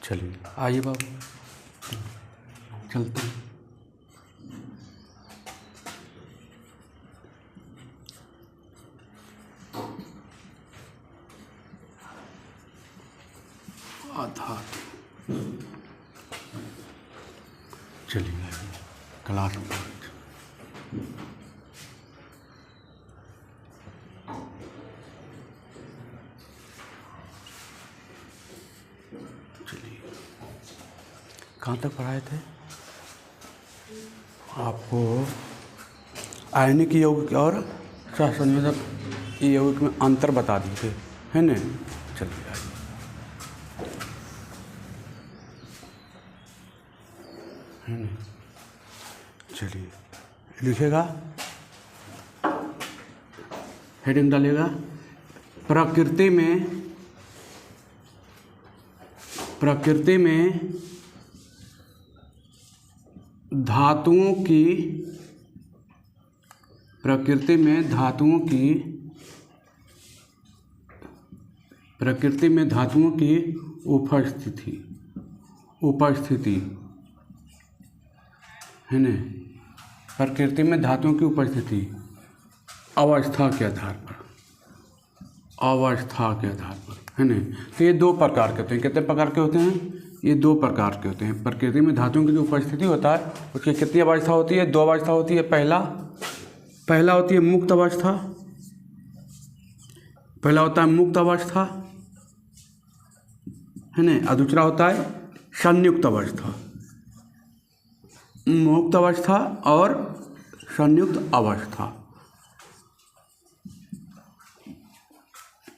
चलिए आइए बाबू, चलते हैं। आधार, चलिए आइए क्लास में। चलिए कहाँ तक पढ़ाए थे? आपको आयनिक यौगिक और सहसंयोजक यौगिक में अंतर बता दिए थे, है ना? चलिए आइए, है ना? चलिए लिखेगा, हेडिंग डालेगा, प्रकृति में धातुओं की उपस्थिति है ना? प्रकृति में धातुओं की उपस्थिति अवस्था के आधार पर है ना? तो ये दो प्रकार के होते हैं। कितने प्रकार के होते हैं? ये दो प्रकार के होते हैं। प्रकृति में धातुओं की जो उपस्थिति होता है उसकी कितनी अवस्था होती है? दो अवस्था होती है। पहला होती है मुक्त अवस्था, पहला होता है मुक्त अवस्था, है ना? और दूसरा होता है संयुक्त अवस्था। मुक्त अवस्था और संयुक्त अवस्था,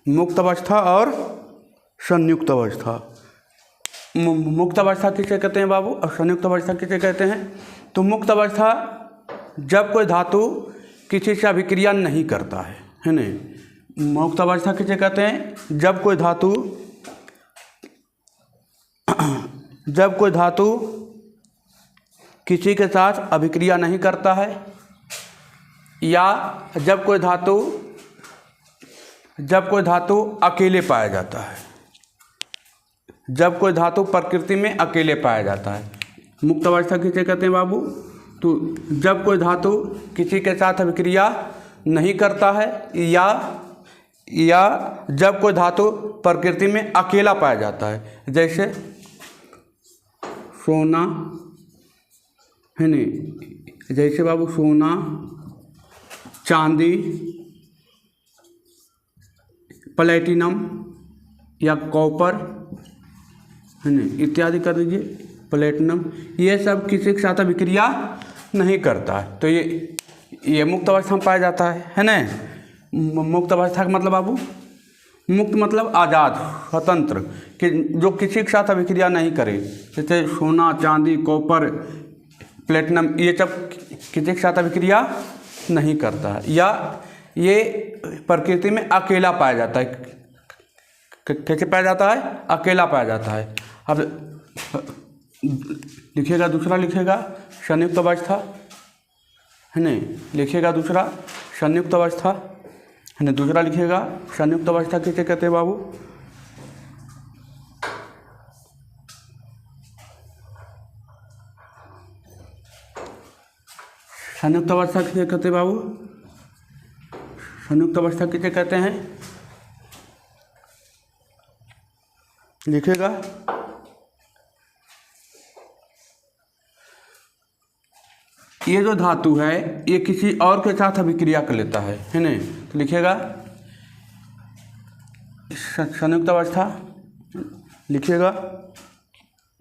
मुक्त अवस्था और संयुक्त अवस्था। मुक्त अवस्था किसे कहते हैं बाबू, और संयुक्त अवस्था किसे कहते हैं? तो मुक्त अवस्था जब कोई धातु किसी से अभिक्रिया नहीं करता है ना? मुक्त अवस्था किसे कहते हैं? जब कोई धातु किसी के साथ अभिक्रिया नहीं करता है, या जब कोई धातु अकेले पाया जाता है, जब कोई धातु प्रकृति में अकेले पाया जाता है। मुक्त अवस्था किसे कहते हैं बाबू? तो जब कोई धातु किसी के साथ अभिक्रिया नहीं करता है, या जब कोई धातु प्रकृति में अकेला पाया जाता है, जैसे सोना, है ना? जैसे बाबू सोना, चांदी, प्लेटिनम या कॉपर, है ना, इत्यादि कर दीजिए, प्लेटिनम, ये सब किसी के साथ अभिक्रिया नहीं करता है। तो ये मुक्त अवस्था में पाया जाता है ना? मुक्त अवस्था का मतलब बाबू, मुक्त मतलब आज़ाद, स्वतंत्र, कि जो किसी के साथ अभिक्रिया नहीं करे। जैसे सोना, चांदी, कॉपर, प्लेटिनम, ये सब किसी के साथ अभिक्रिया नहीं करता है, या ये प्रकृति में अकेला पाया जाता है। कैसे पाया जाता है? अकेला पाया जाता है। अब लिखिएगा, दूसरा लिखिएगा संयुक्त अवस्था, है ना? लिखिएगा दूसरा संयुक्त अवस्था, है ना? दूसरा लिखिएगा संयुक्त अवस्था किसे कहते हैं बाबू? संयुक्त अवस्था किसे कहते हैं बाबू? संयुक्त अवस्था किसे कहते हैं? लिखिएगा, ये जो धातु है ये किसी और के साथ अभिक्रिया कर लेता है ना? तो लिखिएगा संयुक्त अवस्था, लिखिएगा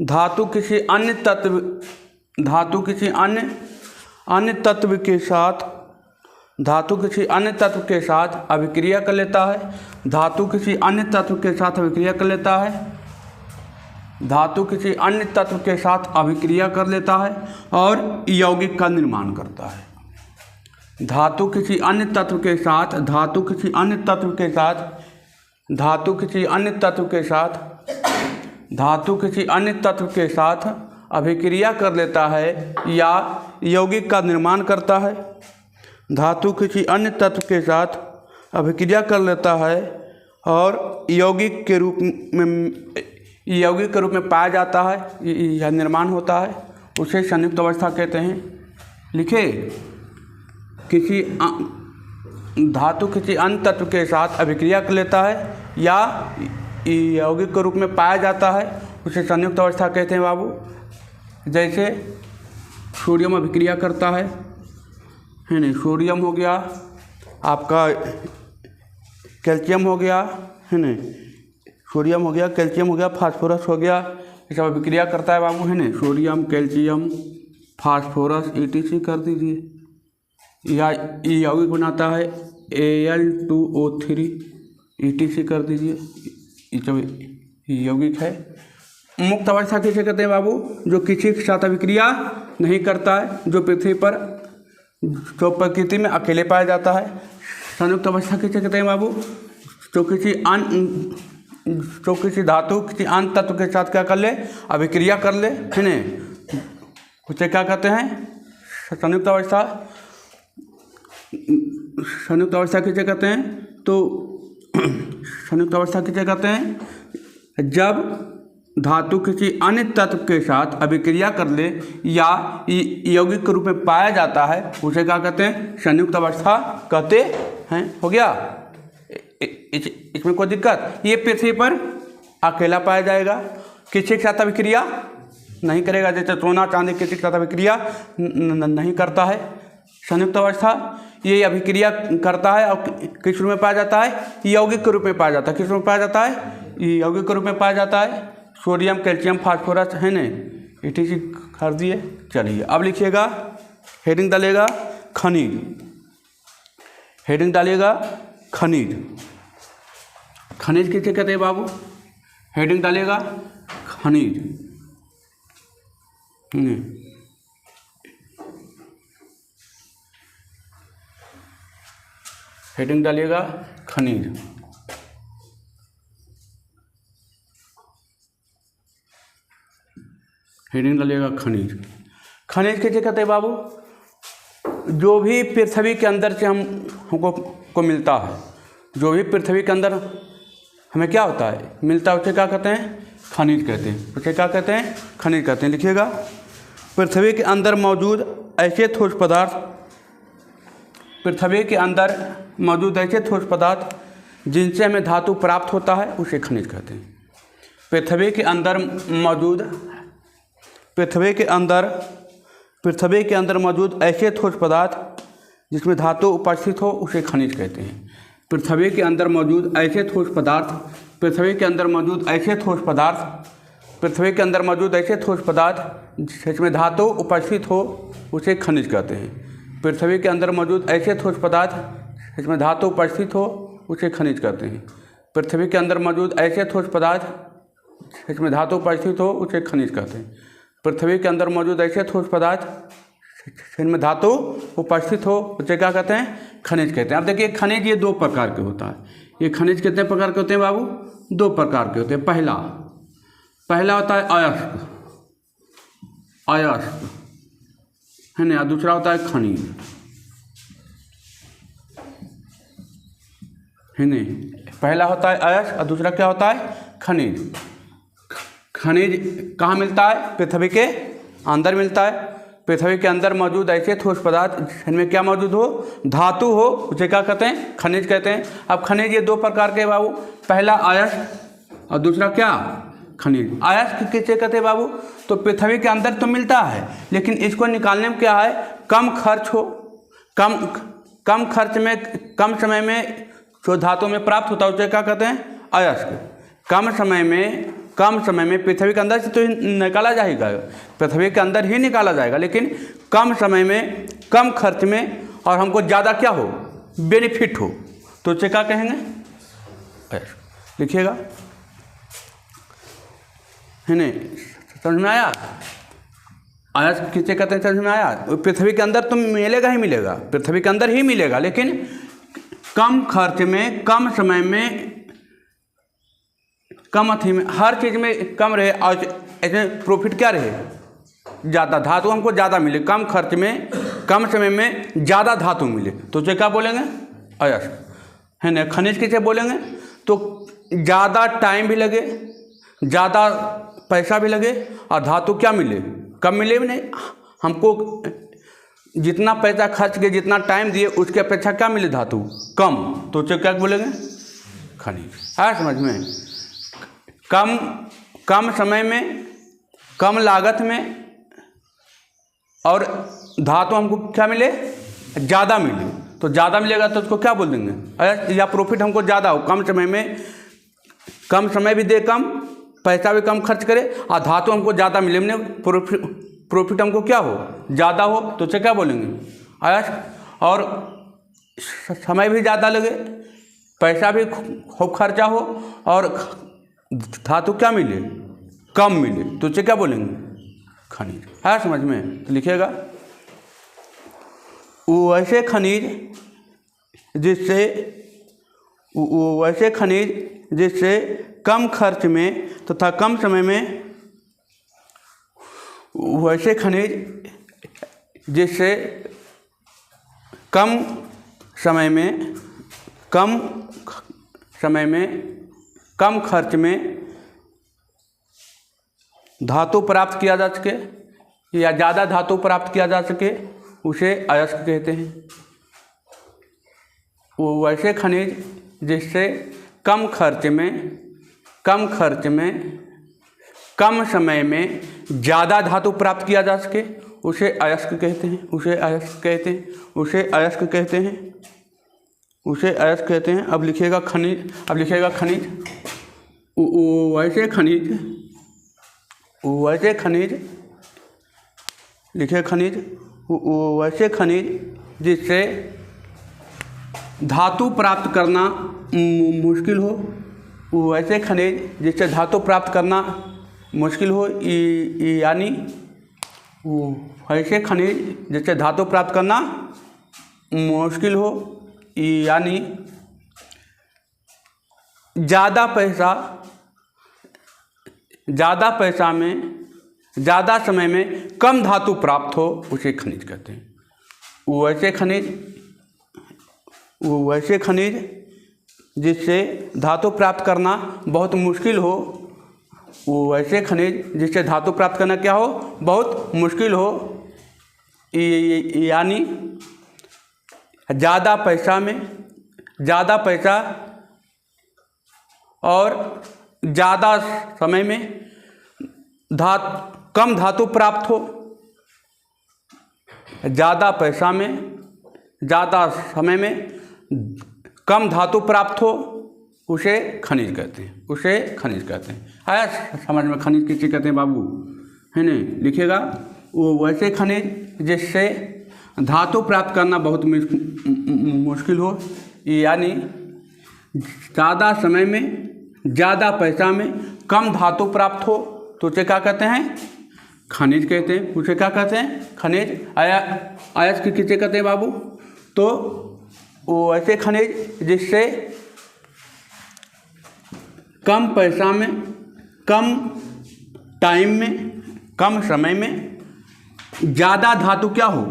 धातु किसी अन्य तत्व के साथ अभिक्रिया कर लेता है। धातु किसी अन्य तत्व के साथ अभिक्रिया कर लेता है। धातु किसी अन्य तत्व के साथ अभिक्रिया कर लेता है और यौगिक का निर्माण करता है। धातु किसी अन्य तत्व के साथ अभिक्रिया कर लेता है या यौगिक का निर्माण करता है। धातु किसी अन्य तत्व के साथ अभिक्रिया कर लेता है और यौगिक के रूप में पाया जाता है या निर्माण होता है, उसे संयुक्त अवस्था कहते हैं। लिखे, किसी धातु किसी अन्य तत्व के साथ अभिक्रिया कर लेता है या यौगिक के रूप में पाया जाता है, उसे संयुक्त अवस्था कहते हैं बाबू। जैसे सोडियम अभिक्रिया करता है नहीं, सोडियम हो गया आपका, कैल्शियम हो गया है नहीं, सोडियम हो गया, कैल्शियम हो गया, फास्फोरस हो गया, ये सब अभिक्रिया करता है बाबू है नहीं। सोडियम, कैल्शियम, फास्फोरस ETC कर दीजिए। या यौगिक बनाता है Al2O3 ETC कर दीजिए, ये सब यौगिक है। मुक्त अवस्था किसे कहते हैं बाबू? जो किसी के साथ अभिक्रिया नहीं करता है, जो पृथ्वी पर जो प्रकृति में अकेले पाया जाता है। संयुक्त अवस्था किसे कहते हैं बाबू? जो किसी धातु किसी अन्य तत्व के साथ क्या कर ले, अभिक्रिया कर ले है नहीं, उसे क्या कहते हैं? संयुक्त अवस्था। संयुक्त अवस्था किसे कहते हैं? तो संयुक्त अवस्था किसे कहते हैं? जब धातु किसी अन्य तत्व के साथ अभिक्रिया कर ले या यौगिक के रूप में पाया जाता है, उसे क्या कहते हैं? संयुक्त अवस्था कहते हैं। हो गया, इसमें कोई दिक्कत? ये पृथ्वी पर अकेला पाया जाएगा, किसी के साथ अभिक्रिया नहीं करेगा। जैसे सोना चांदी किसी के साथ अभिक्रिया नहीं करता है। संयुक्त अवस्था ये अभिक्रिया करता है और किस रूप में पाया जाता है? यौगिक के रूप में पाया जाता है। किस रूप में पाया जाता है? यौगिक के रूप में पाया जाता है। सोडियम, कैल्शियम, फास्फोरस है नहीं, ETC कर दिए। चलिए अब लिखिएगा, हेडिंग डालेगा खनिज, हेडिंग डालिएगा खनिज। खनिज किसे कहते हैं बाबू? हेडिंग डालिएगा खनिज। हेडिंग डालिएगा खनिज। हेडिंग डालिएगा खनिज। खनिज किसे कहते हैं बाबू? जो भी पृथ्वी के अंदर से हमको मिलता है, जो भी पृथ्वी के अंदर हमें क्या होता है, मिलता है, उसे क्या कहते हैं? खनिज कहते हैं। उसे क्या कहते हैं? खनिज कहते हैं। लिखिएगा, पृथ्वी के अंदर मौजूद ऐसे ठोस पदार्थ, पृथ्वी के अंदर मौजूद ऐसे ठोस पदार्थ जिनसे हमें धातु प्राप्त होता है, उसे खनिज कहते हैं। पृथ्वी के अंदर मौजूद, पृथ्वी के अंदर मौजूद ऐसे ठोस पदार्थ जिसमें धातु उपस्थित हो, उसे खनिज कहते हैं। पृथ्वी के अंदर मौजूद ऐसे ठोस पदार्थ, पृथ्वी के अंदर मौजूद ऐसे ठोस पदार्थ, पृथ्वी के अंदर मौजूद ऐसे ठोस पदार्थ जिसमें धातु उपस्थित हो, उसे खनिज कहते हैं। पृथ्वी के अंदर मौजूद ऐसे ठोस पदार्थ जिसमें धातु उपस्थित हो, उसे खनिज कहते हैं। पृथ्वी के अंदर मौजूद ऐसे ठोस पदार्थ जिसमें धातु उपस्थित हो, उसे खनिज कहते हैं। पृथ्वी के अंदर मौजूद ऐसे ठोस पदार्थ जिनमें धातु उपस्थित हो, उसे क्या कहते हैं? खनिज कहते हैं। अब देखिए, खनिज ये दो प्रकार के होता है। ये खनिज कितने प्रकार के होते हैं बाबू? दो प्रकार के होते हैं। पहला होता है अयस्क, अयस्क है ना, दूसरा होता है खनिज है नहीं। पहला होता है अयस्क और दूसरा क्या होता है? खनिज। खनिज कहाँ मिलता है? पृथ्वी के अंदर मिलता है। पृथ्वी के अंदर मौजूद ऐसे ठोस पदार्थ जिनमें क्या मौजूद हो? धातु हो, उसे क्या कहते हैं? खनिज कहते हैं। अब खनिज ये दो प्रकार के बाबू, पहला अयस्क और दूसरा क्या? खनिज। अयस्क किसे कहते हैं बाबू? तो पृथ्वी के अंदर तो मिलता है, लेकिन इसको निकालने में क्या है? कम खर्च हो, कम खर्च में, कम समय में जो धातु में प्राप्त होता है, उसे क्या कहते हैं? अयस्क। कम समय में पृथ्वी के अंदर से तो निकाला जाएगा, पृथ्वी के अंदर ही निकाला जाएगा, लेकिन कम समय में, कम खर्च में, और हमको ज़्यादा क्या हो? बेनिफिट हो, तो उसे क्या कहेंगे? लिखिएगा, है नहीं? समझ में आया? अयस्क किसे कहते हैं? समझ में आया? पृथ्वी के अंदर तो मिलेगा ही मिलेगा, पृथ्वी के अंदर ही मिलेगा, लेकिन कम खर्च में, कम समय में, कम अथी में, हर चीज़ में कम रहे और ऐसे प्रॉफिट क्या रहे? ज़्यादा धातु हमको ज़्यादा मिले, कम खर्च में, कम समय में ज़्यादा धातु मिले, तो उसे क्या बोलेंगे? अयस्क है ना। खनिज किसे बोलेंगे? तो ज़्यादा टाइम भी लगे, ज़्यादा पैसा भी लगे और धातु क्या मिले, कम मिले भी नहीं। हमको जितना पैसा खर्च के जितना टाइम दिए उसके अपेक्षा क्या मिले, धातु कम, तो उसे क्या बोलेंगे, खनिज। है समझ में? कम समय में, कम लागत में, और धातु हमको क्या मिले, ज़्यादा मिले। तो ज़्यादा मिलेगा तो उसको क्या बोल देंगे, या प्रॉफिट हमको ज़्यादा हो, कम समय में, कम समय भी दे, कम पैसा भी कम खर्च करे, और धातु हमको ज़्यादा मिले, हमने प्रॉफिट हमको क्या हो, ज़्यादा हो, तो उसे क्या बोलेंगे, अयस्क। और समय भी ज़्यादा लगे, पैसा भी खूब खर्चा हो, और धातु क्या मिले, कम मिले, तो उसे क्या बोलेंगे, खनिज। है समझ में? तो लिखिएगा, वैसे खनिज जिससे कम खर्च में तथा कम समय में, वैसे खनिज जिससे कम समय में, कम खर्च में धातु प्राप्त किया जा सके या ज़्यादा धातु प्राप्त किया जा सके, उसे अयस्क कहते हैं। वैसे खनिज जिससे कम खर्च में, कम समय में ज़्यादा धातु प्राप्त किया जा सके, उसे अयस्क कहते हैं, उसे अयस्क कहते हैं। अब लिखिएगा खनिज, वैसे खनिज जिससे धातु प्राप्त करना मुश्किल हो, वैसे खनिज जिससे धातु प्राप्त करना मुश्किल हो, यानी वैसे खनिज जिससे धातु प्राप्त करना मुश्किल हो, यानी ज़्यादा पैसा में, ज़्यादा समय में कम धातु प्राप्त हो, उसे खनिज कहते हैं। वैसे खनिज जिससे धातु प्राप्त करना बहुत मुश्किल हो, वैसे खनिज जिससे धातु प्राप्त करना क्या हो, बहुत मुश्किल हो, यानी ज़्यादा पैसा और ज़्यादा समय में कम धातु प्राप्त हो, ज़्यादा पैसा में, ज़्यादा समय में कम धातु प्राप्त हो, उसे खनिज कहते हैं। आया समझ में? खनिज किसे कहते हैं बाबू, है नहीं? लिखिएगा, वो वैसे खनिज जिससे धातु प्राप्त करना बहुत मुश्किल हो, यानी ज़्यादा समय में, ज़्यादा पैसा में कम धातु प्राप्त हो, तो उसे क्या कहते हैं, खनिज कहते हैं। उसे क्या कहते हैं, खनिज। अयस्क किसे कहते हैं बाबू, तो वो ऐसे खनिज जिससे कम पैसा में, कम टाइम में, कम समय में ज़्यादा धातु क्या हो,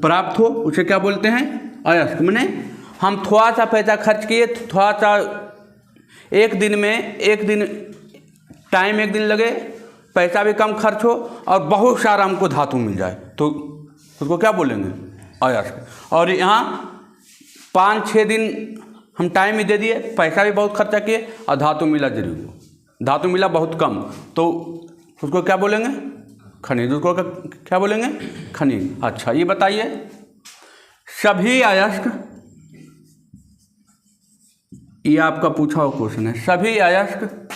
प्राप्त हो, उसे क्या बोलते हैं, अयस्क। माने हम थोड़ा सा पैसा खर्च किए, थोड़ा सा एक दिन टाइम एक दिन लगे, पैसा भी कम खर्च हो, और बहुत सारा हमको धातु मिल जाए, तो उसको क्या बोलेंगे, अयस्क। और यहाँ 5-6 दिन हम टाइम ही दे दिए, पैसा भी बहुत खर्चा किए, और धातु मिला जरूर, धातु मिला बहुत कम, तो उसको क्या बोलेंगे, खनिज। उसको क्या बोलेंगे, खनिज। अच्छा, ये बताइए, सभी अयस्क, ये आपका पूछा हुआ क्वेश्चन है, सभी अयस्क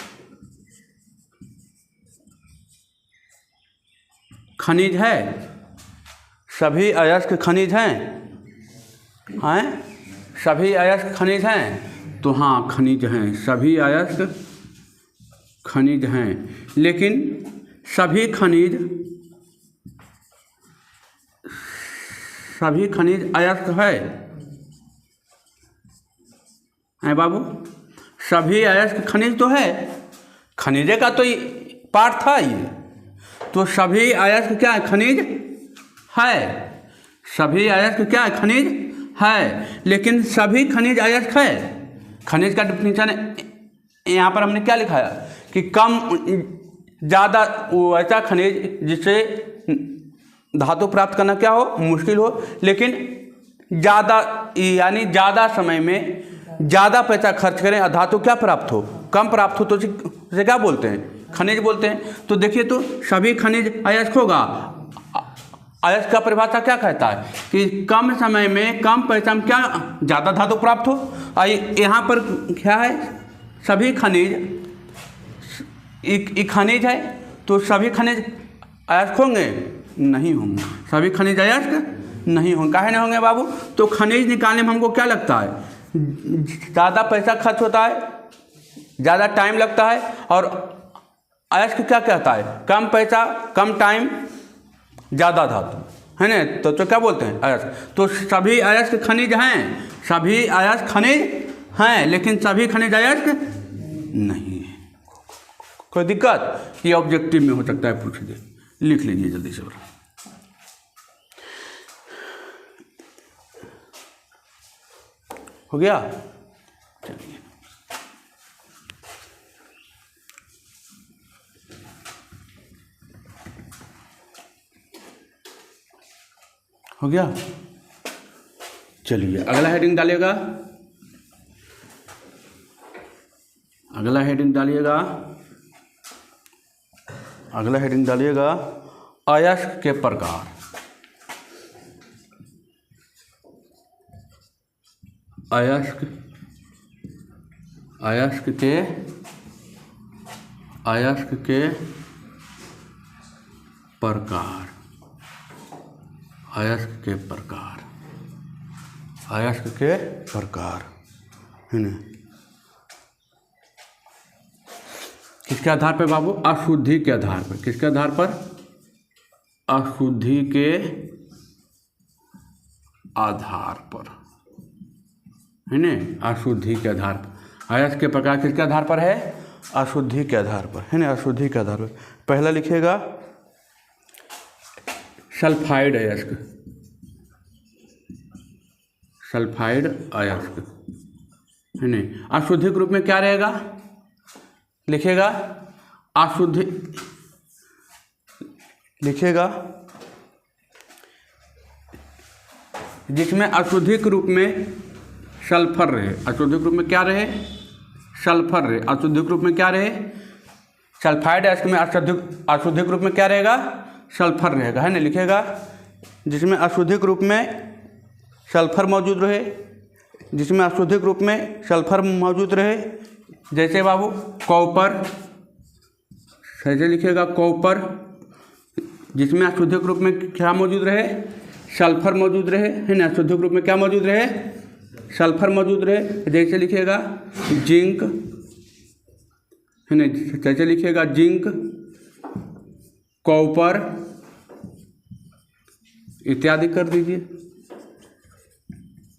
खनिज है, सभी अयस्क खनिज हैं, सभी अयस्क खनिज हैं, तो हाँ खनिज हैं, सभी अयस्क खनिज हैं, लेकिन सभी खनिज अयस्क है बाबू, सभी अयस्क खनिज तो है, खनिजे का तो पार्ट था ये, तो सभी अयस्क क्या है, खनिज है, सभी अयस्क क्या है, खनिज है, लेकिन सभी खनिज अयस्क है। खनिज का डिफिनीशन यहाँ पर हमने क्या लिखाया कि कम ज़्यादा वो ऐसा खनिज जिससे धातु प्राप्त करना क्या हो, मुश्किल हो, लेकिन ज़्यादा यानी ज़्यादा समय में ज़्यादा पैसा खर्च करें और धातु क्या प्राप्त हो, कम प्राप्त हो, तो उसे क्या बोलते हैं, खनिज बोलते हैं। तो देखिए तो सभी खनिज अयस्क होगा। अयस्क का परिभाषा क्या कहता है कि कम समय में कम पैसा में क्या ज़्यादा धातु प्राप्त हो। यहाँ पर क्या है, सभी खनिज एक खनिज है, तो सभी खनिज अयस्क होंगे, नहीं होंगे, सभी खनिज अयस्क नहीं होंगे। काहे नहीं होंगे बाबू, तो खनिज निकालने में हमको क्या लगता है, ज़्यादा पैसा खर्च होता है, ज़्यादा टाइम लगता है, और अयस्क क्या कहता है, कम पैसा कम टाइम ज़्यादा धातु, है ना। तो क्या बोलते हैं, अयस्क। तो सभी अयस्क खनिज हैं, सभी अयस्क खनिज हैं, लेकिन सभी खनिज अयस्क नहीं है। कोई दिक्कत, ये ऑब्जेक्टिव में हो सकता है, पूछ दे, लिख लीजिए जल्दी से। हो गया, चलिए हो गया। चलिए अगला हेडिंग डालिएगा, अगला हेडिंग डालिएगा, अगला हेडिंग डालिएगा अयस्क के प्रकार। अयस्क, अयस्क के, अयस्क के प्रकार, अयस्क के प्रकार, अयस्क के प्रकार, है ना। किसके आधार पर बाबू, अशुद्धि के आधार पर। किसके आधार पर, अशुद्धि के आधार पर, है ना, अशुद्धि के आधार पर। अयस्क के प्रकार किसके आधार पर है, अशुद्धि के आधार पर, है ना, अशुद्धि के आधार पर। पहला लिखिएगा सल्फाइड अयस्क, सल्फाइड अयस्क, है ना। अशुद्धिक रूप में क्या रहेगा, लिखिएगा अशुद्धि, लिखिएगा जिसमें अशुद्धिक रूप में सल्फर रहे। अशुद्धिक रूप में क्या रहे, सल्फर रहे। अशुद्धिक रूप में क्या रहे, सल्फाइड अयस्क में अशुद्धिक रूप में क्या रहेगा, सल्फर रहेगा, है ना। लिखिएगा जिसमें अशुद्धिक रूप में सल्फर मौजूद रहे, जिसमें अशुद्धिक रूप में सल्फर मौजूद रहे, जैसे बाबू कॉपर, सही लिखिएगा कॉपर, जिसमें अशुद्धिक रूप में क्या मौजूद रहे, सल्फर मौजूद रहे, है ना। अशुद्धिक रूप में क्या मौजूद रहे, सल्फर मौजूद रहे। जैसे लिखिएगा जिंक, है ना, जैसे लिखिएगा जिंक, कॉपर इत्यादि कर दीजिए,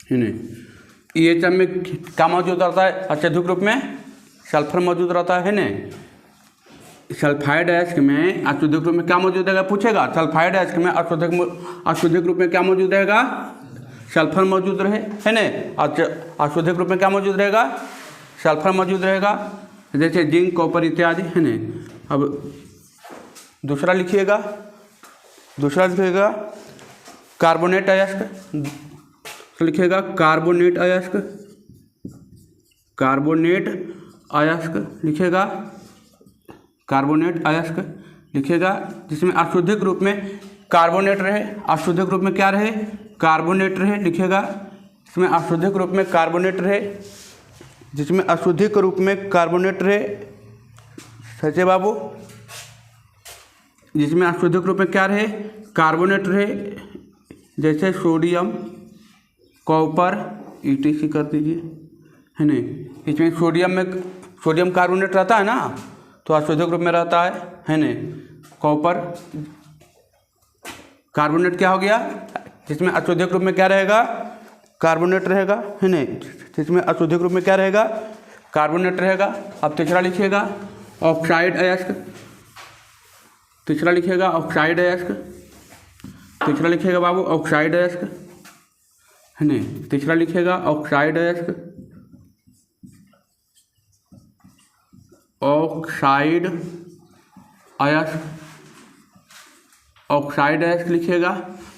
है ना। ये सब में क्या मौजूद रहता है, अत्यधिक रूप में सल्फर मौजूद रहता है ना। सल्फाइड अयस्क में अशुद्धिक रूप में क्या मौजूद रहेगा, पूछेगा। सल्फाइड अयस्क में अशुद्धिक रूप में क्या मौजूद रहेगा, सल्फर मौजूद रहे, है ना। अशुद्धिक रूप में क्या मौजूद रहेगा, सल्फर मौजूद रहेगा, जैसे जिंक, कॉपर इत्यादि, है ना। अब दूसरा लिखिएगा, दूसरा लिखिएगा कार्बोनेट अयस्क, तो लिखिएगा कार्बोनेट अयस्क, कार्बोनेट अयस्क लिखिएगा, कार्बोनेट अयस्क लिखिएगा, जिसमें अशुद्धिक रूप में कार्बोनेट रहे। अशुद्धिक रूप में क्या रहे, कार्बोनेट रहे, लिखिएगा इसमें अशुद्धिक रूप में कार्बोनेट रहे, जिसमें अशुद्धिक रूप में कार्बोनेट रहे, सचे बाबू, जिसमें अशुद्धिक रूप में क्या रहे, कार्बोनेट रहे, जैसे सोडियम, कॉपर ETC कर दीजिए, है ना। इसमें सोडियम कार्बोनेट रहता है ना, तो अशुद्धिक रूप में रहता है ना। कॉपर कार्बोनेट क्या हो गया, जिसमें अशुद्धिक रूप में क्या रहेगा, कार्बोनेट रहेगा, है ना। जिसमें अशुद्धिक रूप में क्या रहेगा, कार्बोनेट रहेगा। अब तीसरा लिखिएगा ऑक्साइड अयस्क, तीसरा लिखिएगा ऑक्साइड अयस्क, तीसरा लिखिएगा बाबू ऑक्साइड अयस्क, है ना। तीसरा लिखिएगा ऑक्साइड अयस्क, ऑक्साइड अयस्क, ऑक्साइड अयस्क लिखिएगा।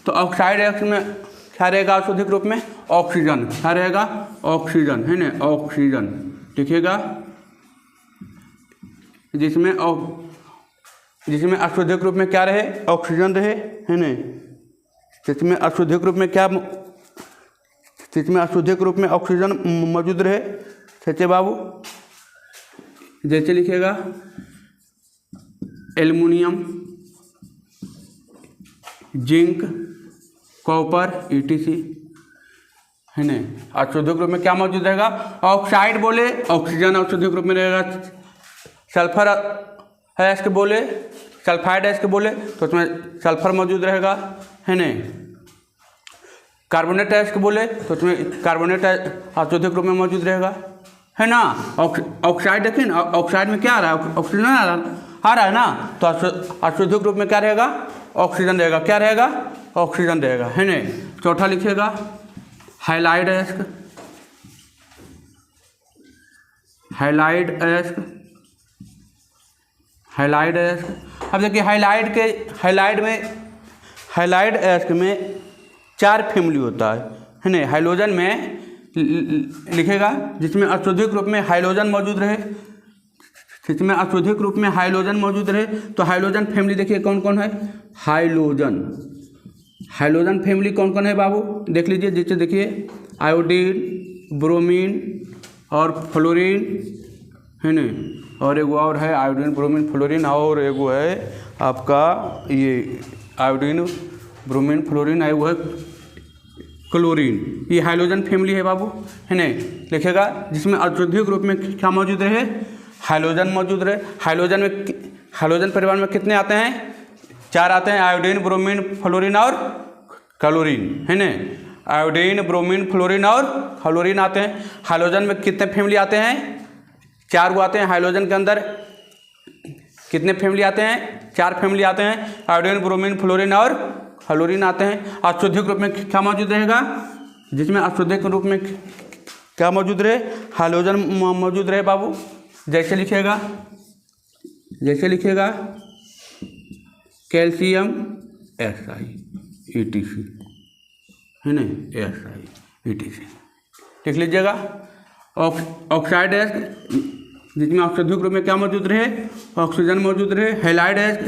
तो ऑक्साइड अयस्क में क्या रहेगा औषधिक रूप में? ऑक्सीजन। क्या रहेगा? ऑक्सीजन, है ना, ऑक्सीजन लिखिएगा। जिसमें औषधिक रूप में क्या रहे? ऑक्सीजन रहे, है ना। जिसमें औषधिक रूप में क्या, जिसमें औषधिक रूप में ऑक्सीजन मौजूद रहे। सच्चे बाबू, जैसे लिखिएगा एल्युमिनियम, जिंक, कॉपर, ETC, है ना। औषधिक रूप में क्या मौजूद रहेगा? ऑक्साइड बोले ऑक्सीजन औषधिक रूप में रहेगा। सल्फर अयस्क बोले, सल्फाइड अयस्क बोले तो उसमें सल्फर मौजूद रहेगा, है ना। कार्बोनेट अयस्क बोले तो उसमें कार्बोनेट औषधिक रूप में मौजूद रहेगा, है ना। ऑक्साइड देखिए ना, ऑक्साइड में क्या आ रहा है? ऑक्सीजन आ रहा है ना। तो औषधिक रूप में क्या रहेगा? ऑक्सीजन रहेगा। क्या रहेगा? ऑक्सीजन रहेगा, है ना। चौथा लिखिएगा हाइलाइड अयस्क, हाइलाइड अयस्क, हाइलाइड अयस्क। अब देखिए हाइलाइड अयस्क में 4 फैमिली होता है ना। हाइड्रोजन में लिखेगा जिसमें औषधिक रूप में हाइड्रोजन मौजूद रहे, जिसमें औषधिक रूप में हाइड्रोजन मौजूद रहे। तो हाइड्रोजन फैमिली देखिए कौन कौन है? हाइड्रोजन फैमिली कौन कौन है बाबू? देख लीजिए। जैसे देखिए आयोडीन, ब्रोमीन और फ्लोरीन, है ना। और एगो और है आयोडीन, ब्रोमीन, फ्लोरीन, और एगो है आपका ये आयोडीन, ब्रोमीन, फ्लोरीन, एगो है क्लोरीन। ये हाइड्रोजन फैमिली है बाबू, है ना। लिखेगा जिसमें औषधिक रूप में क्या मौजूद रहे? हाइड्रोजन मौजूद रहे। हाइड्रोजन परिवार में कितने आते हैं? 4 आते हैं, आयोडीन, ब्रोमीन, फ्लोरीन और क्लोरीन, है ना। आयोडीन, ब्रोमीन, फ्लोरीन और क्लोरीन आते हैं। हाइड्रोजन में कितने फैमिली आते हैं? 4 गो आते हैं। हाइड्रोजन के अंदर कितने फैमिली आते हैं? 4 फैमिली आते हैं। आयोडीन, ब्रोमीन, फ्लोरीन और क्लोरीन आते हैं। औषधिक रूप में क्या मौजूद रहेगा? जिसमें औषधिक रूप में क्या मौजूद रहे? हाइड्रोजन मौजूद रहे बाबू। जैसे लिखिएगा कैल्शियम SiO2, है ना, SiO2 लिख लीजिएगा। ऑक्साइड अयस्क जिसमें औषधिक रूप में क्या मौजूद रहे? ऑक्सीजन मौजूद रहे। हाइलाइड अयस्क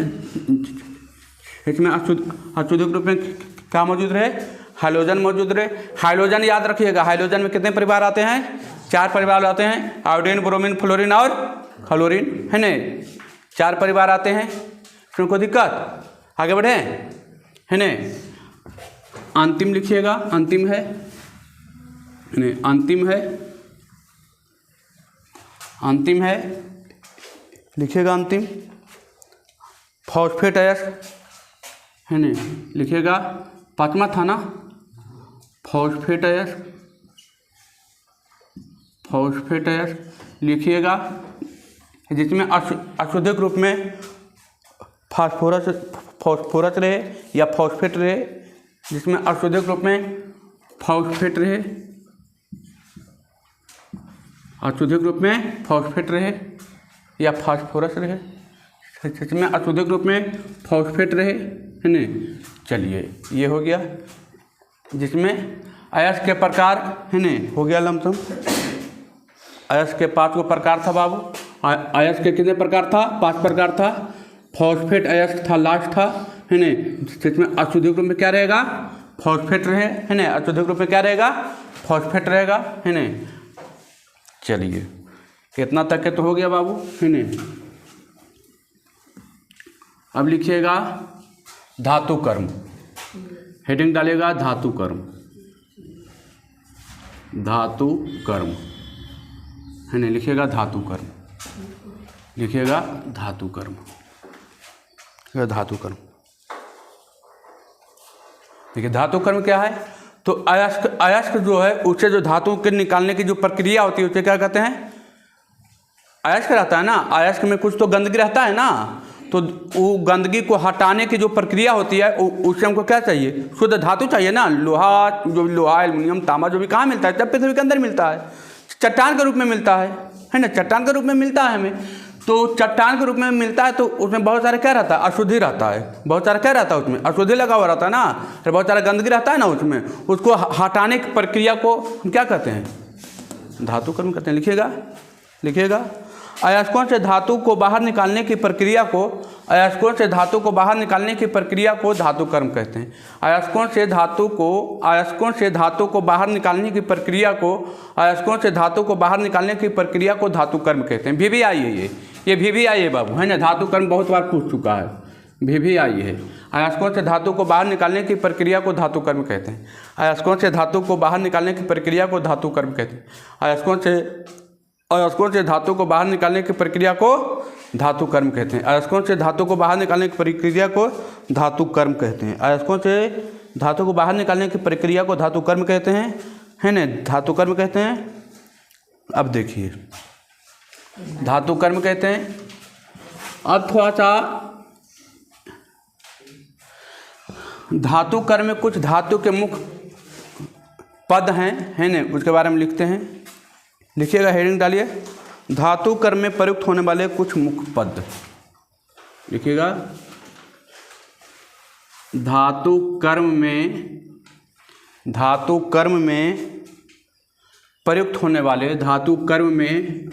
इसमें औषधिक रूप में क्या मौजूद रहे? हाइड्रोजन मौजूद रहे। हाइड्रोजन याद रखिएगा, हाइड्रोजन में कितने परिवार आते हैं? 4 परिवार आते हैं, आयोडीन, ब्रोमीन, फ्लोरीन और क्लोरीन, है ना। 4 परिवार आते हैं। फिर कोई दिक्कत? आगे बढ़े, है ना। अंतिम लिखिएगा, अंतिम है, अंतिम है लिखिएगा अंतिम। फॉस्फेट अयस्क, है ना, लिखिएगा। 5वां था ना, फॉस्फेट अयस्क, फॉस्फेट अयस्क लिखिएगा जिसमें औषधिक रूप में फास्फोरस रहे या फॉस्फेट रहे, जिसमें औषधिक रूप में फॉस्फेट रहे, औषधिक रूप में फॉस्फेट रहे या फास्फोरस रहे, जिसमें औषधिक रूप में फॉस्फेट रहे, है ना। चलिए ये हो गया। जिसमें अयस्क के प्रकार, है ना, हो गया लमसम। अयस्क के 5 गो प्रकार था बाबू। अयस्क के कितने प्रकार था? 5 प्रकार था। फॉस्फेट अयस्क था, लास्ट था, है ना। जिसमें औषधिक रूप में क्या रहेगा? फॉस्फेट रहे, है ना। औषधिक रूप में क्या रहेगा? फॉस्फेट रहेगा, है ना। चलिए इतना तक के तो हो गया बाबू, है ना। अब लिखिएगा धातु कर्म। हेडिंग डालेगा धातु कर्म, धातु कर्म, है ना। लिखिएगा धातु कर्म, लिखिएगा धातु कर्म, धातु कर्म। देखिए धातु कर्म क्या है? तो अयस्क जो है उससे जो धातु के निकालने की जो प्रक्रिया होती है उसे क्या कहते हैं? अयस्क रहता है ना, अयस्क में कुछ तो गंदगी रहता है ना, तो वो गंदगी को हटाने की जो प्रक्रिया होती है उससे हमको क्या चाहिए? शुद्ध धातु चाहिए ना। लोहा, जो लोहा, एल्युमिनियम, तांबा जो भी कहाँ मिलता है? जब पृथ्वी के अंदर मिलता है, चट्टान के रूप में मिलता है ना, चट्टान के रूप में मिलता है हमें। तो चट्टान के रूप में मिलता है तो उसमें बहुत सारे क्या रहता है, अशुद्धि रहता है, बहुत सारा क्या रहता है उसमें, अशुद्धि लगा हुआ रहता है ना, फिर बहुत सारा गंदगी रहता है ना उसमें, उसको हटाने की प्रक्रिया को हम क्या कहते हैं, धातु कर्म कहते हैं। लिखिएगा अयस्कों से धातु को बाहर निकालने की प्रक्रिया को, अयस्कों से धातु को बाहर निकालने की प्रक्रिया को धातु कर्म कहते हैं। अयस्कों से धातु को बाहर निकालने की प्रक्रिया को, अयस्कों से धातु को बाहर निकालने की प्रक्रिया को धातु कर्म कहते हैं। VVI है ये VVI है बाबू, है ना, धातु कर्म बहुत बार पूछ चुका है, VVI है। अयस्कों से धातु को बाहर निकालने की प्रक्रिया को धातु कर्म कहते हैं। अयस्कों से धातु को बाहर निकालने की प्रक्रिया को धातु कर्म कहते हैं। अयस्कों से धातु को बाहर निकालने की प्रक्रिया को धातु कर्म कहते हैं। अयस्कों से धातु को बाहर निकालने की प्रक्रिया को धातु कर्म कहते हैं। अयस्कों से धातु को बाहर निकालने की प्रक्रिया को धातु कर्म कहते हैं, है ना, धातु कर्म कहते हैं। अब देखिए धातु कर्म कहते हैं। अब थोड़ा सा धातु कर्म में कुछ धातु के मुख्य पद हैं, है ना, उसके बारे में लिखते हैं। लिखिएगा, हेडिंग डालिए, धातु कर्म में प्रयुक्त होने वाले कुछ मुख्य पद। लिखिएगा, धातु कर्म में प्रयुक्त होने वाले, धातु कर्म में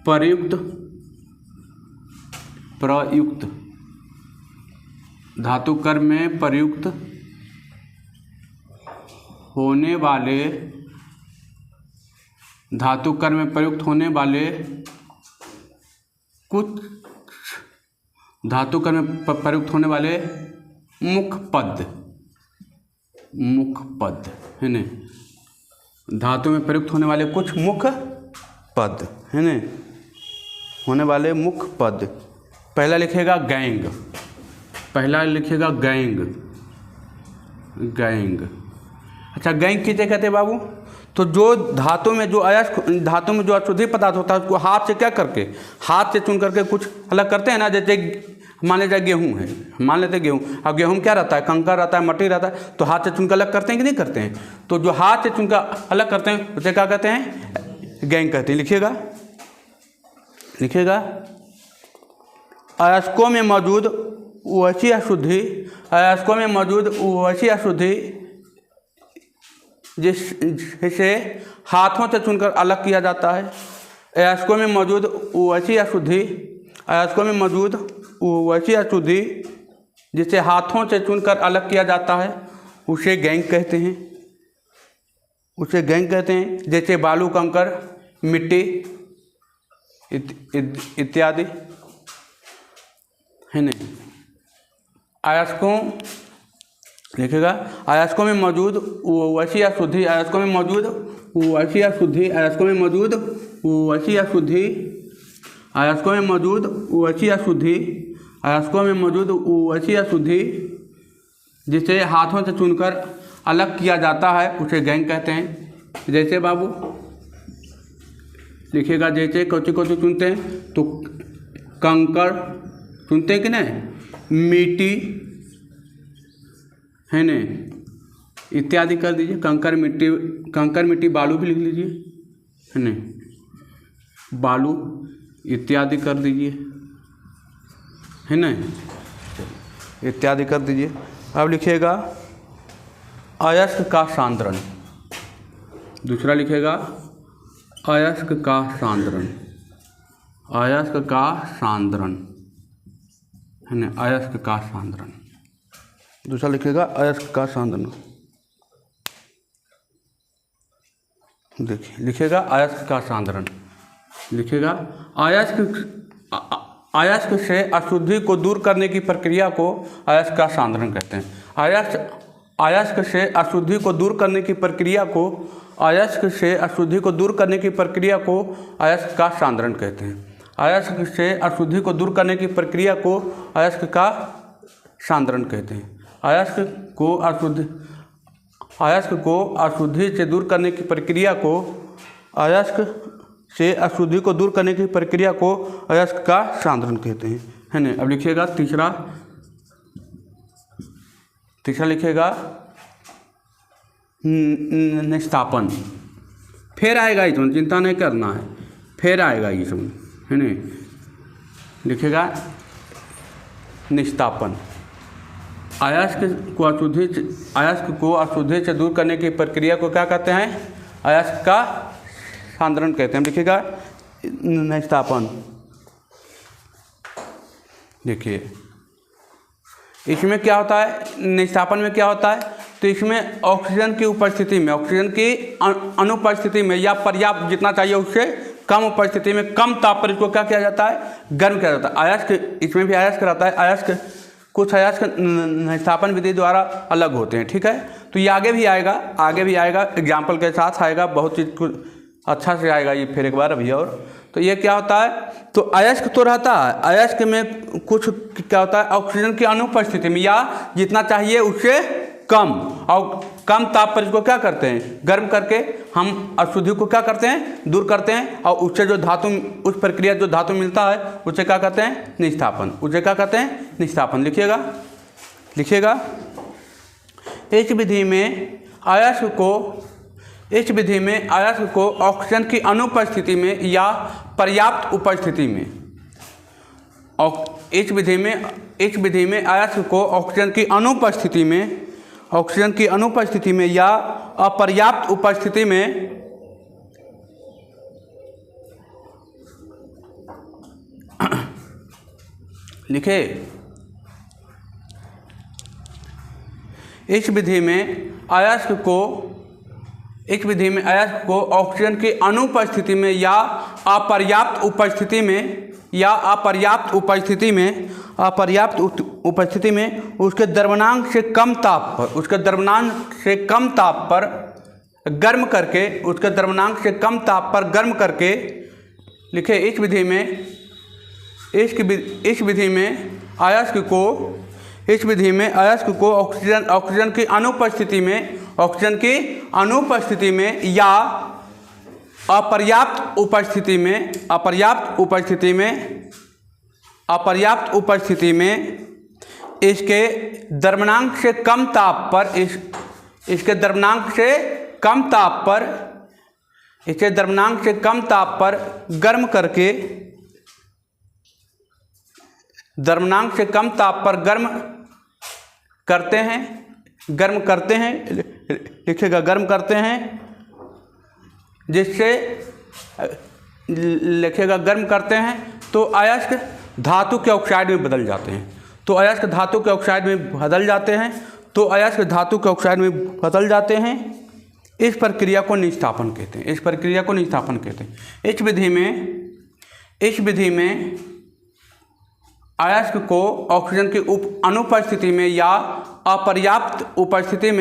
प्रयुक्त धातु कर्म में प्रयुक्त होने वाले, धातु कर्म में प्रयुक्त होने वाले कुछ धातु कर्म में प्रयुक्त होने वाले मुख्य पद है ना, धातु में प्रयुक्त होने वाले कुछ मुख्य पद है ना, होने वाले मुख्य पद। पहला लिखेगा गैंग, गैंग। अच्छा, गैंग किसे कहते हैं बाबू? तो जो धातु में जो अशुद्धि पदार्थ होता है उसको हाथ से क्या करके, हाथ से चुन करके कुछ अलग करते हैं ना। जैसे मान लीजिए गेहूँ है, मान लेते गेहूँ, अब गेहूँ क्या रहता है, कंकर रहता है, मट्टी रहता है, तो हाथ से चुनकर अलग करते हैं कि नहीं करते हैं? तो जो हाथ से चुनकर अलग करते हैं उसे क्या कहते हैं, गैंग कहते हैं। लिखिएगा अयस्कों में मौजूद वैसी अशुद्धि जिसे हाथों से चुनकर अलग किया जाता है। अयस्कों में मौजूद वैसी अशुद्धि जिसे हाथों से चुनकर अलग किया जाता है उसे गैंग कहते हैं। जैसे बालू, कंकर, मिट्टी इत्यादि, है ना। अयस्कों में मौजूद वैसी अशुद्धि जिसे हाथों से चुनकर अलग किया जाता है उसे गैंग कहते हैं। जैसे बाबू लिखिएगा, जैसे कौची चुनते हैं तो कंकर चुनते हैं कि नहीं, मिट्टी है ना, इत्यादि कर दीजिए। कंकर मिट्टी बालू भी लिख लीजिए, है ना, बालू इत्यादि कर दीजिए, है ना, इत्यादि कर दीजिए। अब लिखिएगा अयस्क का सांद्रण। दूसरा लिखिएगा अयस्क का सांद्रण, है ना, अयस्क का सांद्रण। दूसरा लिखिएगा अयस्क का सांद्रण। देखिए, लिखिएगा अयस्क का सांद्रण। लिखिएगा अयस्क से अशुद्धि को दूर करने की प्रक्रिया को अयस्क का सांद्रण कहते हैं। अयस्क से अशुद्धि को दूर करने की प्रक्रिया को अयस्क का सांद्रण कहते हैं। अयस्क को अशुद्धि से दूर करने की प्रक्रिया को अयस्क का सांद्रण कहते हैं, है ना। अब लिखिएगा तीसरा लिखिएगा निस्तापन। फिर आएगा, इसमें चिंता नहीं करना है, फिर आएगा ये सब, है ना, लिखेगा निस्तापन। अयस्क को अशुद्धि से दूर करने की प्रक्रिया को क्या कहते हैं? अयस्क का सांद्रण कहते हैं। लिखिएगा निस्तापन। देखिए इसमें क्या होता है, निस्तापन में क्या होता है, तो इसमें ऑक्सीजन की उपस्थिति में, ऑक्सीजन की अनुपस्थिति में या पर्याप्त जितना चाहिए उससे कम उपस्थिति में कम ताप पर इसको क्या किया जाता है? गर्म किया जाता है। अयस्क, इसमें भी अयस्क रहता है। अयस्क, कुछ अयस्क निस्तापन विधि द्वारा अलग होते हैं, ठीक है। तो ये आगे भी आएगा एग्जाम्पल के साथ आएगा, बहुत चीज़ कुछ अच्छा से आएगा ये फिर एक बार अभी। और तो ये क्या होता है, तो अयस्क तो रहता है, अयस्क में कुछ क्या होता है, ऑक्सीजन की अनुपस्थिति में या जितना चाहिए उससे कम, और कम ताप पर इसको क्या करते हैं? गर्म करके हम अशुद्धि को क्या करते हैं? दूर करते हैं, और उससे जो धातु, उस प्रक्रिया जो धातु मिलता है उसे क्या कहते हैं? निस्तापन। उसे क्या कहते हैं? निस्तापन। लिखिएगा इस विधि में अयस्क को ऑक्सीजन की अनुपस्थिति में या पर्याप्त उपस्थिति में, इस विधि में अयस्क को ऑक्सीजन की अनुपस्थिति में या अपर्याप्त उपस्थिति में लिखे। इस विधि में अयस्क को ऑक्सीजन की अनुपस्थिति में या अपर्याप्त उपस्थिति में उसके द्रव्यमान से कम ताप पर गर्म करके लिखे। इस विधि में अयस्क को ऑक्सीजन की अनुपस्थिति में या अपर्याप्त उपस्थिति में इसके द्रव्यमान से कम ताप पर गर्म करते हैं। लिखिएगा गर्म करते हैं, जिससे लिखिएगा गर्म करते हैं तो अयस्क धातु के ऑक्साइड में बदल जाते हैं। इस प्रक्रिया को निस्तापन कहते हैं। इस विधि में अयस्क को ऑक्सीजन की अनुपस्थिति में या अपर्याप्त उपस्थिति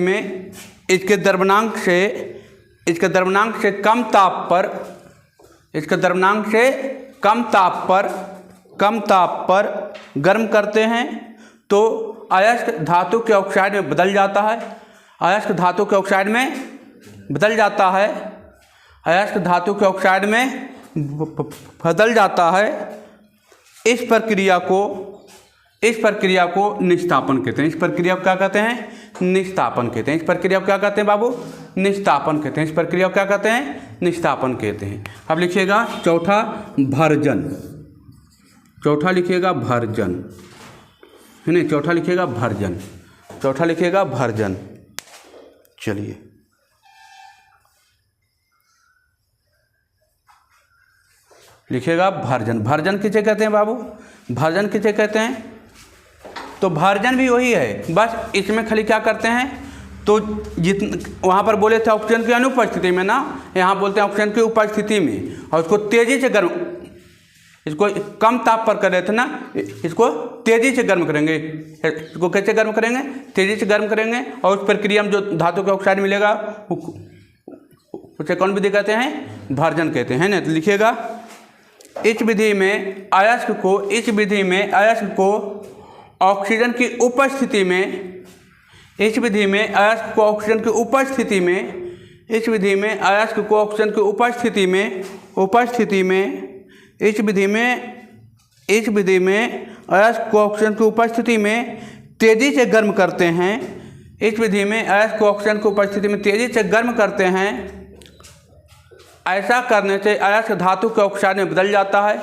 में इसके द्रव्यमान से कम ताप पर गर्म करते हैं तो अयस्क धातु के ऑक्साइड में बदल जाता है। इस प्रक्रिया को निस्तापन कहते हैं। इस प्रक्रिया को क्या कहते हैं? निस्तापन कहते हैं। इस प्रक्रिया को क्या कहते हैं बाबू? निस्तापन कहते हैं। इस प्रक्रिया को क्या कहते हैं? निस्तापन कहते हैं। अब लिखिएगा चौथा भर्जन। है ना, चौथा लिखिएगा भर्जन। चलिए लिखिएगा भर्जन किसे कहते हैं बाबू? तो भर्जन भी वही है, बस इसमें खाली क्या करते हैं, तो वहाँ पर बोले थे ऑक्सीजन की अनुपस्थिति में ना, यहाँ बोलते हैं ऑक्सीजन की उपस्थिति में, और उसको तेज़ी से गर्म, इसको कम ताप पर कर रहे थे ना, इसको तेज़ी से गर्म करेंगे। इसको कैसे गर्म करेंगे? तेज़ी से गर्म करेंगे, और उस प्रक्रिया में जो धातु का ऑक्साइड मिलेगा उसे कौन विधि कहते हैं? भर्जन कहते हैं ना। तो लिखिएगा इस विधि में अयस्क को ऑक्सीजन की उपस्थिति में तेज़ी से गर्म करते हैं। ऐसा करने से अयस्क धातु के ऑक्साइड में बदल जाता है।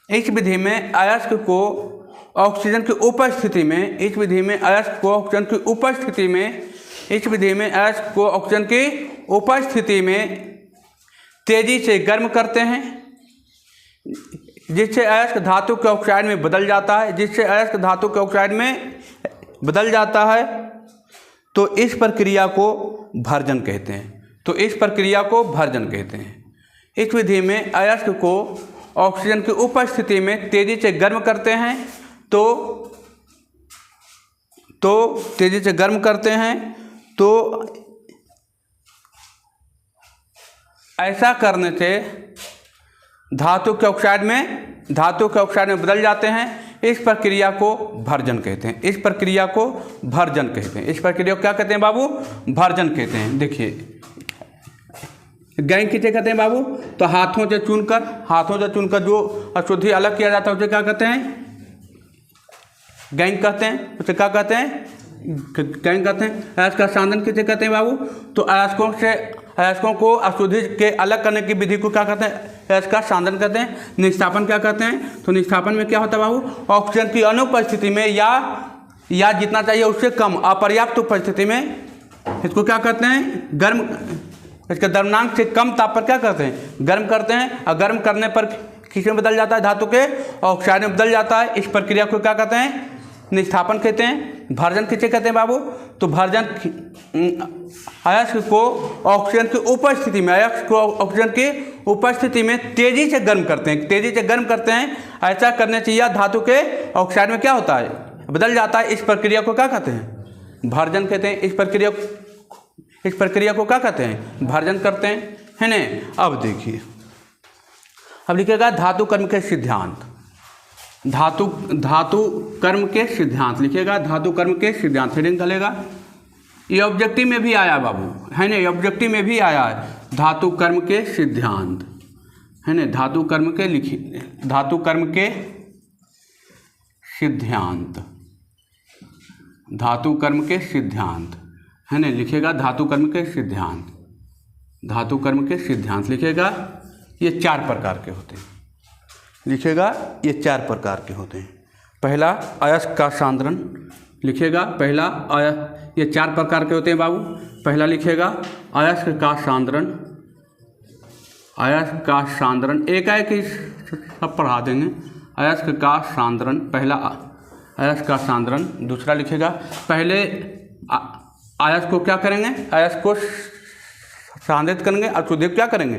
इस विधि में अयस्क को ऑक्सीजन की उपस्थिति में इस विधि में अयस्क को ऑक्सीजन की उपस्थिति में तेजी से गर्म करते हैं, जिससे अयस्क धातु के ऑक्साइड में बदल जाता है। तो इस प्रक्रिया को भर्जन कहते हैं। इस विधि में अयस्क को ऑक्सीजन की उपस्थिति में तेजी से गर्म करते हैं तो ऐसा करने से धातु के ऑक्साइड में बदल जाते हैं। इस प्रक्रिया को भर्जन कहते हैं। इस प्रक्रिया को क्या कहते हैं बाबू? भर्जन कहते हैं। देखिए गैंग किसे कहते हैं बाबू? तो हाथों से चुनकर जो अशुद्धि अलग किया जाता है उसे क्या कहते हैं? गैंग कहते हैं। उसे क्या कहते हैं? गैंग कहते हैं। अयस्क का सांद्रण किसे कहते हैं बाबू? तो अयस्कों को अशुद्धि के अलग करने की विधि को क्या कहते हैं? अयस्क का सांद्रण कहते हैं। निष्ठापन क्या कहते हैं? तो निष्ठापन में क्या होता है बाबू? ऑक्सीजन की अनुपस्थिति में या जितना चाहिए उससे कम अपर्याप्त उपस्थिति में इसको क्या कहते हैं? गर्म। इसके द्रव्यमानांक से कम ताप पर क्या करते हैं? गर्म करते हैं। और गर्म करने पर किस में बदल जाता है? धातु के ऑक्साइड में बदल जाता है। इस प्रक्रिया को क्या कहते हैं? निष्ठापन कहते हैं। भर्जन किसे कहते हैं बाबू? तो भर्जन अयस्क को ऑक्सीजन की उपस्थिति में तेजी से गर्म करते हैं। ऐसा करने से यह धातु के ऑक्साइड में क्या होता है? बदल जाता है। इस प्रक्रिया को क्या कहते हैं? भर्जन कहते हैं। इस प्रक्रिया को क्या कहते हैं? भर्जन करते हैं, है ना। अब देखिए, अब लिखेगा धातु कर्म के सिद्धांत। धातु कर्म के सिद्धांत लिखेगा। धातु कर्म के सिद्धांत हेडिंग चलेगा। ये ऑब्जेक्टिव में भी आया बाबू, है ना। ये ऑब्जेक्टिव में भी आया है धातु कर्म के सिद्धांत, है ना। धातु कर्म के सिद्धांत, है ना। लिखेगा धातु कर्म के सिद्धांत लिखेगा। ये 4 प्रकार के होते हैं। पहला अयस्क का सांद्रण लिखेगा। ये 4 प्रकार के होते हैं बाबू। पहला लिखेगा अयस्क का सांद्रण। एक ही सब पढ़ा देंगे। अयस्क का सांद्रण, पहला अयस्क का सांद्रण। दूसरा लिखेगा, पहले अयस्क को क्या करेंगे? अयस्क को सांद्रित करेंगे। अशुद्धि क्या करेंगे?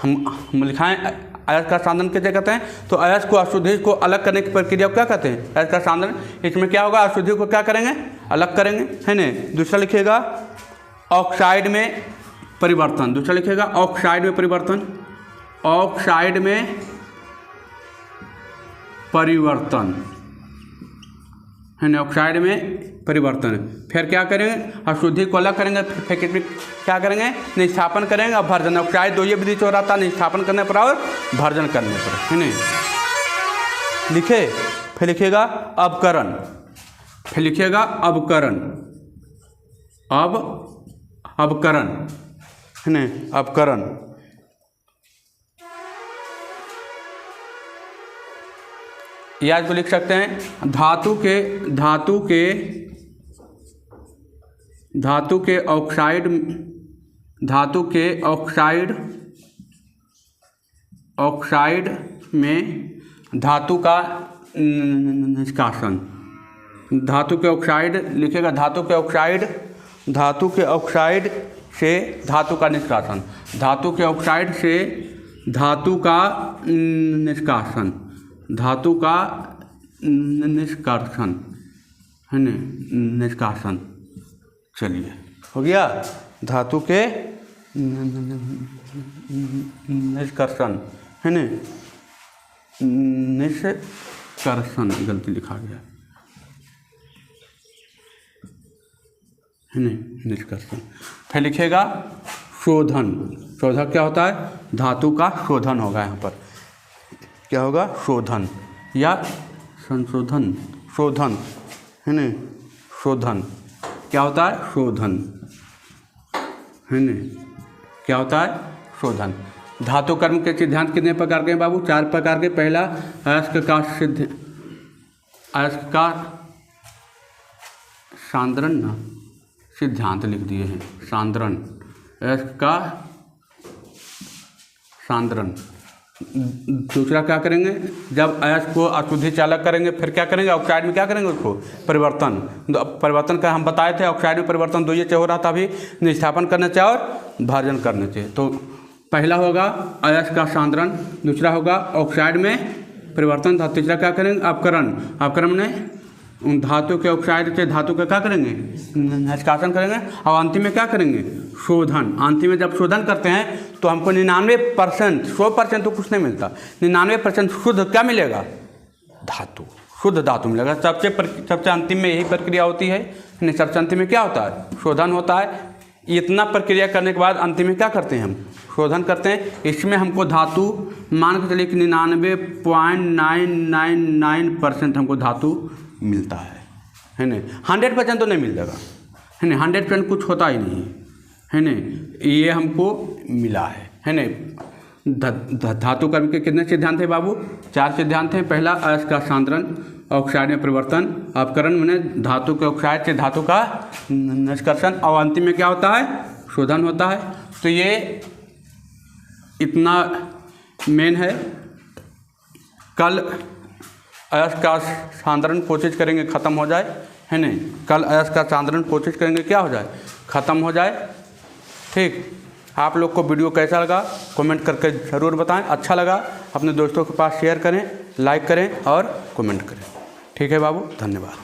हम लिखाएं अयस्क का सांद्रण कैसे कहते हैं? तो अयस्क को अशुद्धि को अलग करने की प्रक्रिया को क्या कहते हैं? अयस्क का सांद्रण। इसमें क्या होगा? अशुद्धि को क्या करेंगे? अलग करेंगे, है ना। दूसरा लिखेगा ऑक्साइड में परिवर्तन। ऑक्साइड में परिवर्तन, है ना। ऑक्साइड में परिवर्तन। फिर क्या करेंगे? अशुद्धि को अलग करेंगे। फिर क्या करेंगे? निष्ठापन करेंगे और भर्जन। ऑक्साइड 2 विधि से हो रहा था, निष्ठापन करने पर और भर्जन करने पर, है ना। लिखे। फिर लिखेगा अवकरण। अवकरण, है ना। अवकरण या इसको लिख सकते हैं धातु के ऑक्साइड में धातु का निष्कासन। धातु के ऑक्साइड लिखेगा। धातु के ऑक्साइड से धातु का निष्कासन। धातु के ऑक्साइड से धातु का निष्कासन, है ना। निष्कासन, चलिए हो गया। धातु के निष्कर्षण, है ना। निष्कर्षण गलती लिखा गया, है ना। निष्कर्षण। फिर लिखेगा शोधन। शोधक क्या होता है? धातु का शोधन होगा। यहाँ पर क्या होगा? शोधन या संशोधन। शोधन, है ना। शोधन क्या होता है? शोधन, है ना। क्या होता है? शोधन। धातु कर्म के सिद्धांत कितने प्रकार के हैं बाबू? 4 प्रकार के। पहला अयस्क का सांद्रण ना सिद्धांत लिख दिए हैं, सांद्रण, अयस्क का सांद्रण। दूसरा क्या करेंगे? जब अयस्क को अशुद्धि चालक करेंगे फिर क्या करेंगे? ऑक्साइड में क्या करेंगे? उसको परिवर्तन। परिवर्तन का हम बताए थे, ऑक्साइड में परिवर्तन 2 ही से हो रहा था, अभी निष्ठापन करना चाहिए और भाजन करना चाहिए। तो पहला होगा अयस्क का सांद्रण, दूसरा होगा ऑक्साइड में परिवर्तन, तीसरा क्या करेंगे? अपकरण। अपकरण में धातु के ऑक्साइड से धातु का क्या करेंगे? निष्कासन करेंगे। और अंतिम में क्या करेंगे? शोधन। अंतिम में जब शोधन करते हैं तो हमको 99%, 100% तो कुछ नहीं मिलता, 99% शुद्ध क्या मिलेगा? धातु, शुद्ध धातु मिलेगा। सबसे अंतिम में यही प्रक्रिया होती है। सबसे अंतिम में क्या होता है? शोधन होता है। इतना प्रक्रिया करने के बाद अंतिम में क्या करते हैं? हम शोधन करते हैं। इसमें हमको धातु मान के चलिए कि 99.999% हमको धातु मिलता है ना। 100% तो नहीं मिलेगा, है ना। 100% कुछ होता ही नहीं है ना। ये हमको मिला है ना। धातु कर्म के कितने सिद्धांत हैं बाबू? 4 सिद्धांत हैं। पहला अयस्क का सांद्रण, ऑक्साइड में परिवर्तन, अपकरण मैंने धातु के ऑक्साइड से धातु का निष्कर्षण, और अंतिम में क्या होता है? शोधन होता है। तो ये इतना मेन है। कल अयस्क का सांद्रण कोशिश करेंगे ख़त्म हो जाए, है नहीं। कल अयस्क का सांद्रण कोशिश करेंगे क्या हो जाए? ख़त्म हो जाए। ठीक। आप लोग को वीडियो कैसा लगा कमेंट करके ज़रूर बताएं। अच्छा लगा अपने दोस्तों के पास शेयर करें, लाइक करें और कमेंट करें। ठीक है बाबू, धन्यवाद।